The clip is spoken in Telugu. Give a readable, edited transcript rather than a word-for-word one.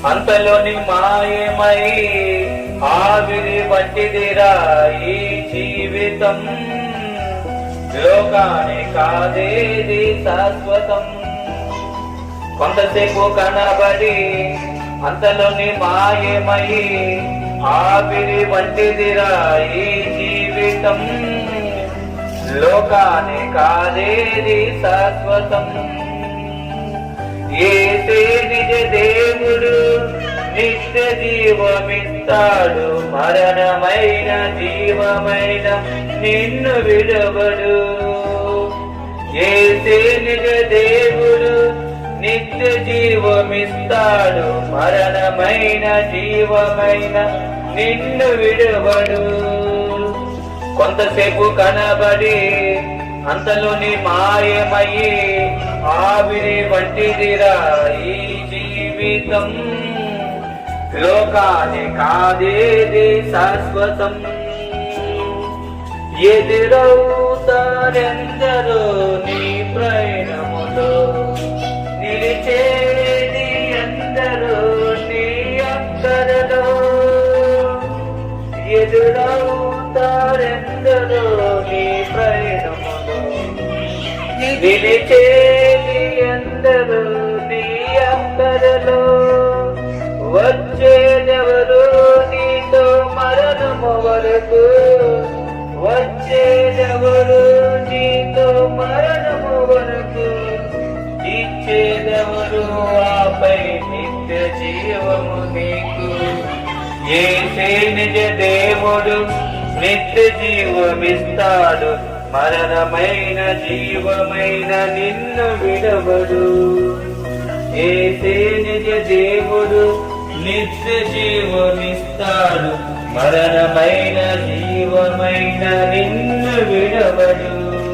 అంతలోని మాయమై ఆవిరి వంటిదిరా ఈ జీవితం. లోకాన్ని కాదేది శాశ్వతం. కొంతసేపు కనబడి అంతలోని మాయమై ఆవిరి వంటిదిరా ఈ జీవితం. లోకాన్ని కాదేది శాశ్వతం. ఏసే నిజ దేవుడు నిత్య జీవమిస్తాడు. మరణమైన జీవమైన నిన్ను విడవడు. ఏసే నిజ దేవుడు నిత్య జీవమిస్తాడు. మరణమైన జీవమైన నిన్ను విడవడు. కొంతసేపు కనబడి అంతలోని మాయమయ్యి ఆవిరి వంటిదిరా ఈ జీవితం. లోకాన్ని కాదేది శాశ్వతం. ఎదురవుతారెందరో నీ ప్రయాణములో, నిలిచేది ఎందరో నీ అక్కరలో. ఎదురవుతారెందరో నీ ప్రయాణములో, నిలిచేది ఎందరో నీ అక్కరలో. వచ్చేదెవరు నీతో మరణము వరకు, వచ్చేదెవరు నీతో మరణము వరకు. ఇచ్చేదెవరు ఆపై నిత్య జీవము నీకు. యేసే నిజ దేవుడు నిత్య జీవమిస్తాడు. మరణమైన జీవమైన నిన్ను విడవడు. యేసే నిజ దేవుడు నిత్య జీవమిస్తాడు. మరణమైన జీవమైన నిన్ను విడవడు.